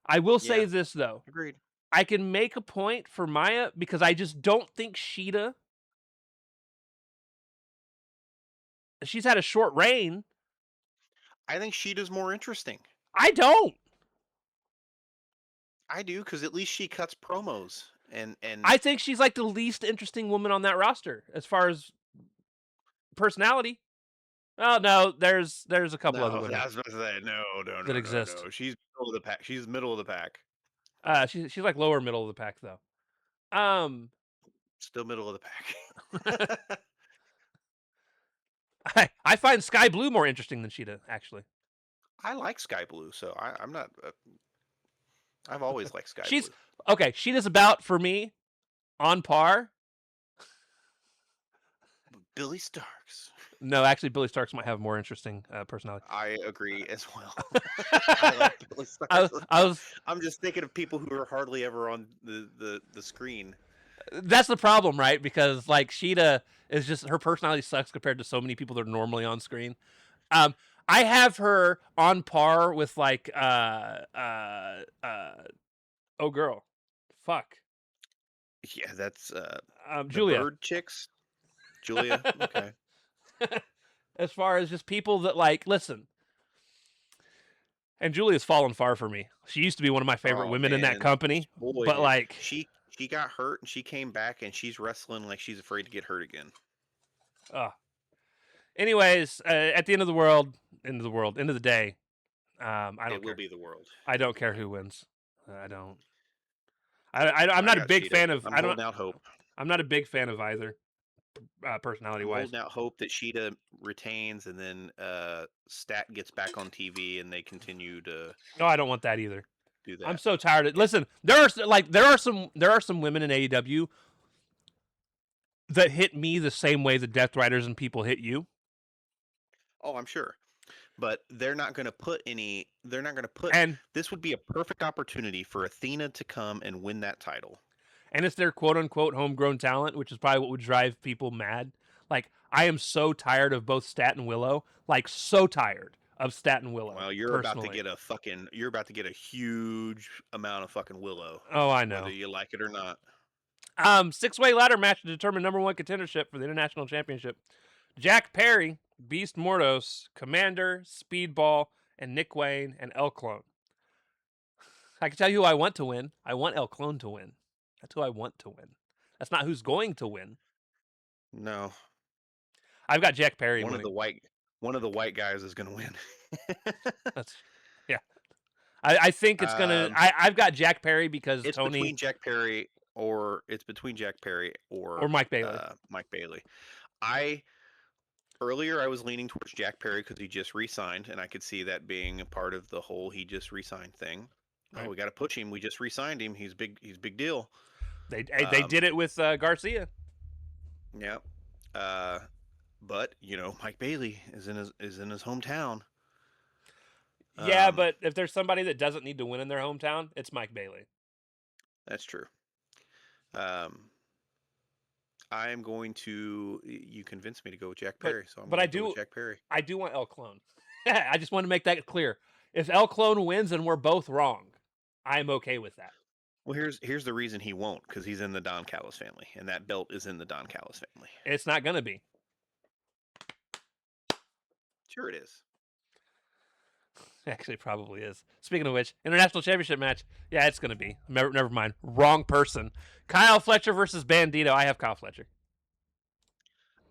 I will say Yeah. this though. Agreed. I can make a point for Maya because I just don't think Sheeta. She's had a short reign. I think Sheeta's more interesting. I don't. I do, because at least she cuts promos and I think she's like the least interesting woman on that roster as far as personality. Oh no, there's a couple other women. I was about to say, no, that exist. No. She's middle of the pack. She's middle of the pack. She's like lower middle of the pack though. Still middle of the pack. I find Sky Blue more interesting than Sheeta, actually. I like Sky Blue, so I'm not. I've always liked Sky She's Blue. okay. Sheeta's about for me on par. Billy Starks. No, actually, Billy Starks might have more interesting personality. I agree as well. I like Billy Starks. I'm just thinking of people who are hardly ever on the screen. That's the problem, right? Because like Sheeta is just her personality sucks compared to so many people that are normally on screen. I have her on par with like oh girl, fuck. Yeah, that's Julia. Bird chicks. Julia. Okay. As far as just people that like listen. And Julia's fallen far for me. She used to be one of my favorite women in that company, Boy, but like she got hurt and she came back and she's wrestling like she's afraid to get hurt again. Anyways, at the end of the day, I don't care. It will be the world. I don't care who wins. I don't. I'm not a big fan of. I'm holding out hope. I'm not a big fan of either. Personality wise, holding out hope that Sheeta retains and then Stat gets back on TV and they continue to. No, I don't want that either. Do that. I'm so tired of. Listen, there are some women in AEW that hit me the same way the Death Riders and people hit you. Oh, I'm sure. But they're not going to put any. They're not going to put. And this would be a perfect opportunity for Athena to come and win that title. And it's their quote unquote homegrown talent, which is probably what would drive people mad. Like, I am so tired of both Stat and Willow. Like, so tired of Stat and Willow. Well, you're about to get a huge amount of fucking Willow. Oh, I know. Whether you like it or not. 6-way ladder match to determine #1 contendership for the International Championship. Jack Perry, Beast Mordos, Commander, Speedball, and Nick Wayne, and El Clone. I can tell you who I want to win. I want El Clone to win. That's who I want to win. That's not who's going to win. No. I've got Jack Perry One winning. of the white guys is going to win. Yeah. I think it's going to... I've got Jack Perry because it's Tony... between Jack Perry or Mike Bailey. Mike Bailey. Earlier, I was leaning towards Jack Perry because he just re-signed, and I could see that being a part of the whole he just re-signed thing. Right. Oh, we got to push him. We just re-signed him. He's big deal. They did it with Garcia. Yeah. But Mike Bailey is in his hometown. Yeah, but if there's somebody that doesn't need to win in their hometown, it's Mike Bailey. That's true. I am going to. You convinced me to go with Jack Perry, so I'm going to go with Jack Perry. I do want El Clone. I just want to make that clear. If El Clone wins and we're both wrong, I'm okay with that. Well, here's the reason he won't, because he's in the Don Callis family, and that belt is in the Don Callis family. It's not going to be. Sure it is. Actually, it probably is. Speaking of which, International Championship match. Yeah, it's going to be. Never mind. Wrong person. Kyle Fletcher versus Bandito. I have Kyle Fletcher.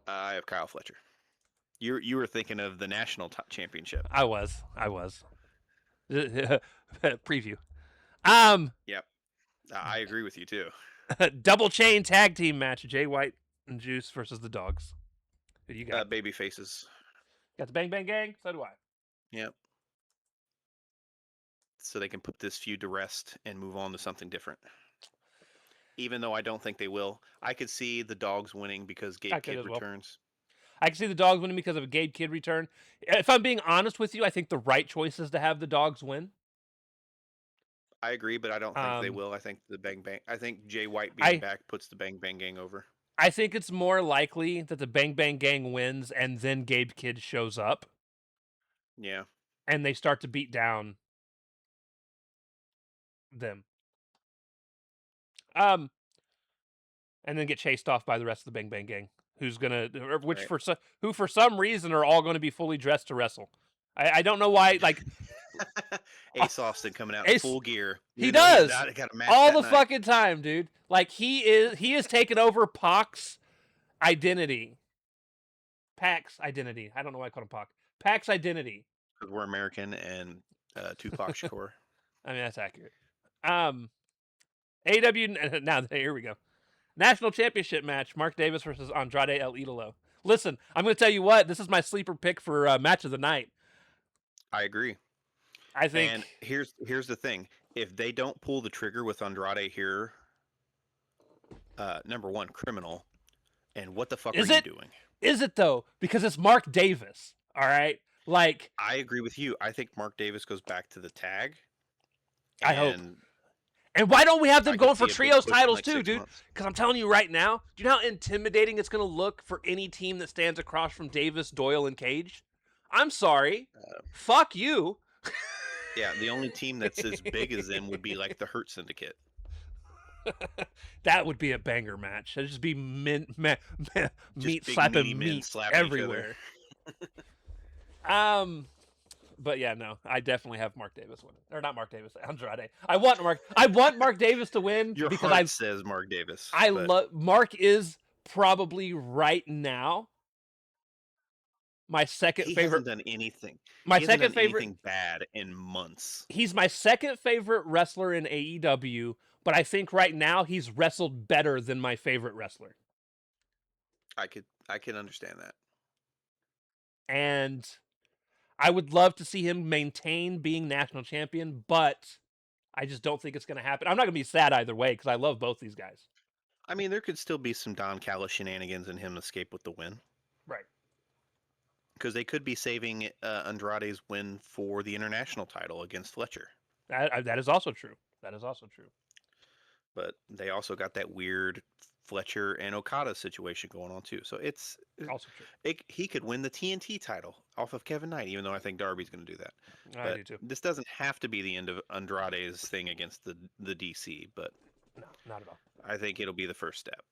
I have Kyle Fletcher. You were thinking of the national championship. I was. Preview. Yep, I agree with you too. Double chain tag team match: Jay White and Juice versus the Dogs. Who do you got? Baby faces. Got the Bang Bang Gang. So do I. Yep. So they can put this feud to rest and move on to something different. Even though I don't think they will, I could see the Dogs winning because Gabe Kidd returns. I can see the Dogs winning because of a Gabe Kidd return. If I'm being honest with you, I think the right choice is to have the Dogs win. I agree, but I don't think they will. I think the Bang Bang. I think Jay White being back puts the Bang Bang Gang over. I think it's more likely that the Bang Bang Gang wins and then Gabe Kidd shows up. Yeah. And they start to beat down them. And then get chased off by the rest of the Bang Bang Gang, who for some reason are all going to be fully dressed to wrestle. I don't know why. Like Ace Austin coming out full gear. He does all the fucking time, dude. Like he is taking over Pac's identity. Pac's identity. I don't know why I call him Pac. Pac's identity. Because we're American and Tupac Shakur. I mean that's accurate. AW now here we go. National Championship match: Mark Davis versus Andrade El Idolo. Listen, I'm going to tell you what. This is my sleeper pick for match of the night. I agree. I think. And here's the thing: if they don't pull the trigger with Andrade here, number one, criminal. And what the fuck are you doing? Is it though? Because it's Mark Davis. All right. Like I agree with you. I think Mark Davis goes back to the tag. I hope. And why don't we have them going for trios titles too, dude? Because I'm telling you right now, do you know how intimidating it's going to look for any team that stands across from Davis, Doyle, and Cage? I'm sorry. Fuck you. Yeah, the only team that's as big as them would be like the Hurt Syndicate. That would be a banger match. That'd just be meat slapping meat everywhere. But yeah, no, I definitely have Mark Davis winning, or not Mark Davis, Andrade. I want Mark Davis to win because I says Mark Davis. I love Mark is probably right now my second favorite. He hasn't done anything. My second favorite anything bad in months. He's my second favorite wrestler in AEW, but I think right now he's wrestled better than my favorite wrestler. I could understand that. And I would love to see him maintain being national champion, but I just don't think it's going to happen. I'm not going to be sad either way because I love both these guys. I mean, there could still be some Don Callis shenanigans and him escape with the win. Right. Because they could be saving Andrade's win for the international title against Fletcher. That is also true. That is also true. But they also got that weird Fletcher and Okada situation going on too. So it's also true. He could win the TNT title off of Kevin Knight, even though I think Darby's going to do that. I do too. This doesn't have to be the end of Andrade's thing against the DC, but no, not at all. I think it'll be the first step.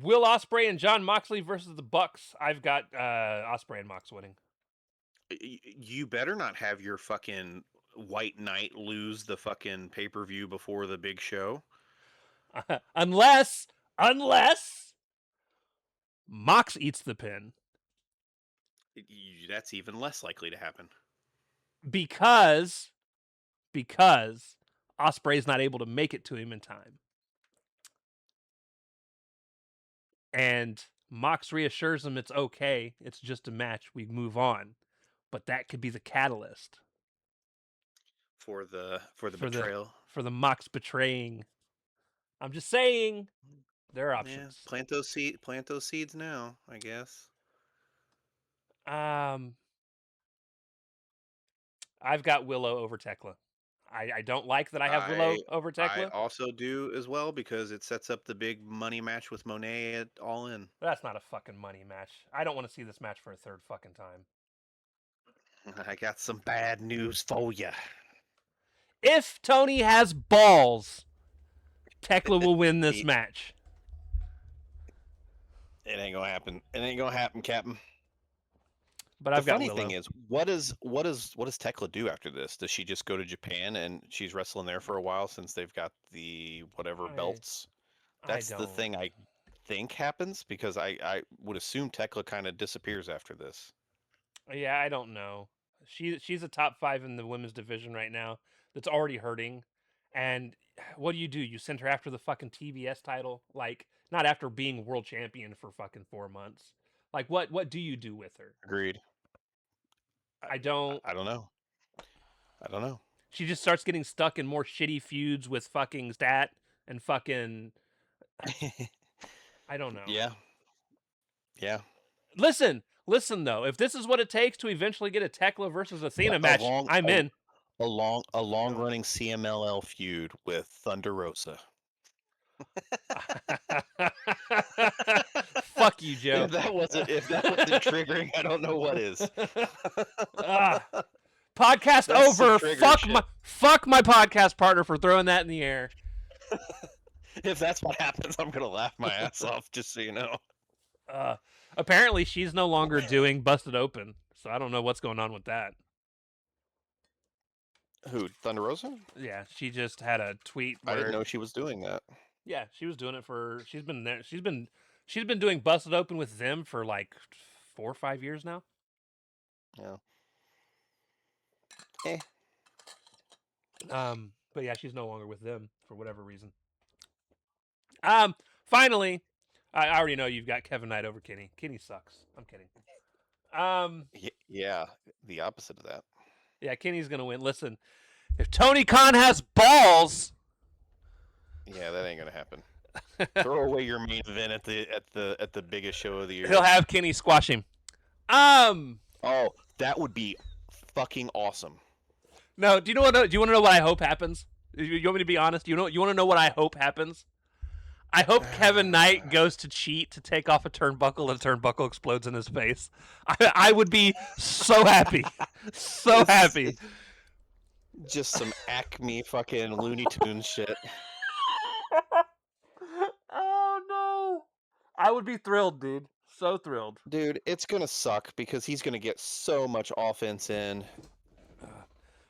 Will Ospreay and Jon Moxley versus the Bucks. I've got Ospreay and Mox winning. You better not have your fucking White Knight lose the fucking pay-per-view before the big show. Unless Mox eats the pin. That's even less likely to happen. Because Ospreay's not able to make it to him in time. And Mox reassures him it's okay. It's just a match. We move on. But that could be the catalyst. For the betrayal. For the Mox betraying. I'm just saying there are options. Yeah, plant those seeds now, I guess. I've got Willow over Tekla. I don't like that I have Willow over Tekla. I also do as well because it sets up the big money match with Monet at All In. That's not a fucking money match. I don't want to see this match for a third fucking time. I got some bad news for you. If Tony has balls, Tekla will win this match. It ain't gonna happen. It ain't gonna happen, Captain. But I've got Willow. The funny thing is, what does Tekla do after this? Does she just go to Japan and she's wrestling there for a while since they've got the whatever belts? That's the thing think happens? Because I would assume Tekla kind of disappears after this. Yeah, I don't know. She's a top 5 in the women's division right now. That's already hurting. And what do? You send her after the fucking TBS title, like not after being world champion for fucking 4 months. Like what do you do with her? Agreed. I don't. I don't know. I don't know. She just starts getting stuck in more shitty feuds with fucking Stat and fucking I don't know. Yeah. Yeah. Listen though. If this is what it takes to eventually get a Tekla versus Athena A match, long I'm a, in. a long running CMLL feud with Thunder Rosa. Fuck you, Joe. If that wasn't triggering, I don't know what is. Podcast That's some over. trigger shit. Fuck my podcast partner for throwing that in the air. If that's what happens, I'm gonna laugh my ass off. Just so you know. Apparently, she's no longer doing Busted Open, so I don't know what's going on with that. Who, Thunder Rosa? Yeah, she just had a tweet. I didn't know she was doing that. Yeah, she was doing it for. She's been there. She's been doing Busted Open with them for like 4 or 5 years now. Yeah. But yeah, she's no longer with them for whatever reason. Finally, I already know you've got Kevin Knight over Kenny. Kenny sucks. I'm kidding. Yeah, the opposite of that. Yeah, Kenny's gonna win. Listen, if Tony Khan has balls, yeah, that ain't gonna happen. Throw away your main event at the biggest show of the year. He'll have Kenny squash him. Oh, that would be fucking awesome. No, do you want to know what I hope happens? You want me to be honest? You want to know what I hope happens? I hope Kevin Knight goes to cheat to take off a turnbuckle and the turnbuckle explodes in his face. I would be so happy. So happy. Just some Acme fucking Looney Tunes shit. Oh no. I would be thrilled, dude. So thrilled. Dude, it's gonna suck because he's gonna get so much offense in.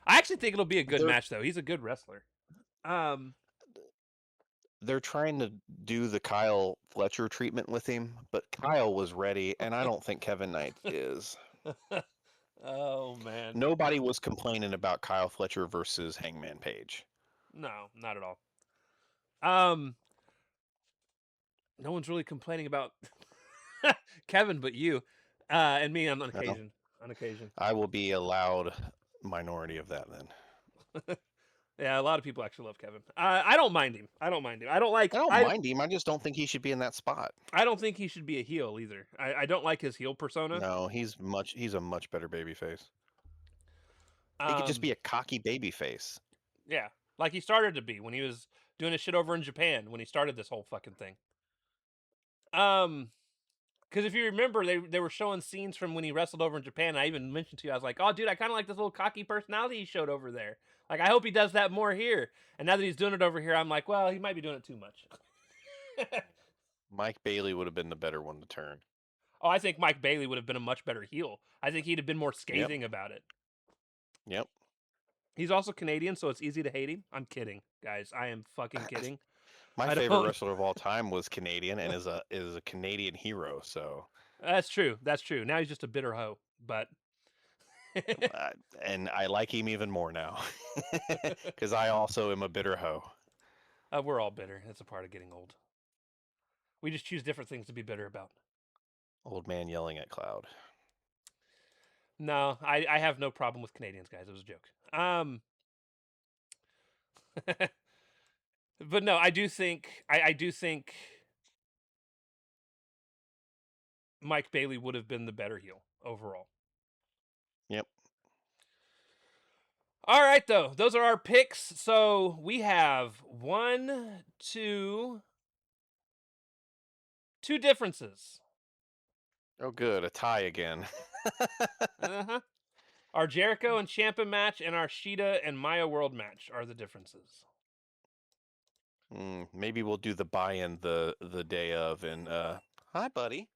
I actually think it'll be a good match though. He's a good wrestler. They're trying to do the Kyle Fletcher treatment with him, but Kyle was ready, and I don't think Kevin Knight is. Oh man. Nobody was complaining about Kyle Fletcher versus Hangman Page. No, not at all. No one's really complaining about Kevin but you. And me on occasion. On occasion. I will be a loud minority of that then. Yeah, a lot of people actually love Kevin. I don't mind him. I don't mind him. I don't mind him. I just don't think he should be in that spot. I don't think he should be a heel either. I don't like his heel persona. No, he's a much better babyface. He could just be a cocky babyface. Yeah, like he started to be when he was doing his shit over in Japan when he started this whole fucking thing. Because if you remember, they were showing scenes from when he wrestled over in Japan. I even mentioned to you, I was like, oh, dude, I kind of like this little cocky personality he showed over there. Like, I hope he does that more here. And now that he's doing it over here, I'm like, well, he might be doing it too much. Mike Bailey would have been the better one to turn. Oh, I think Mike Bailey would have been a much better heel. I think he'd have been more scathing about it. Yep. He's also Canadian, so it's easy to hate him. I'm kidding, guys. I am fucking kidding. My favorite wrestler of all time was Canadian and is a Canadian hero. So that's true. That's true. Now he's just a bitter hoe, but and I like him even more now because I also am a bitter hoe. We're all bitter. It's a part of getting old. We just choose different things to be bitter about. Old man yelling at cloud. No, I have no problem with Canadians, guys. It was a joke. But no, I do think Mike Bailey would have been the better heel overall. Yep. All right, though. Those are our picks. So we have two differences. Oh, good. A tie again. Our Jericho and Ciampa match and our Shida and Maya World match are the differences. Maybe we'll do the buy-in the day of and hi, buddy.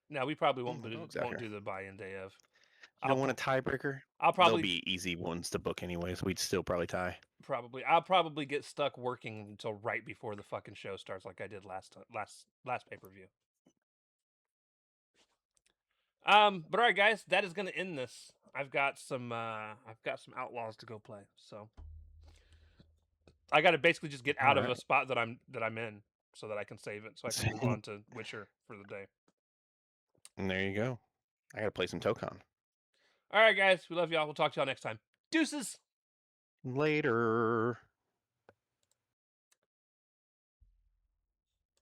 No, we probably won't do the buy-in day of. You don't want a tiebreaker? I'll probably They'll be easy ones to book anyways. We'd still probably tie. Probably. I'll probably get stuck working until right before the fucking show starts, like I did last pay-per-view. But all right, guys, that is gonna end this. I've got some Outlaws to go play, so I got to basically just get out of a spot that I'm in, so that I can save it, so I can move on to Witcher for the day. And there you go. I gotta play some Tokon. All right, guys, we love y'all. We'll talk to y'all next time. Deuces. Later.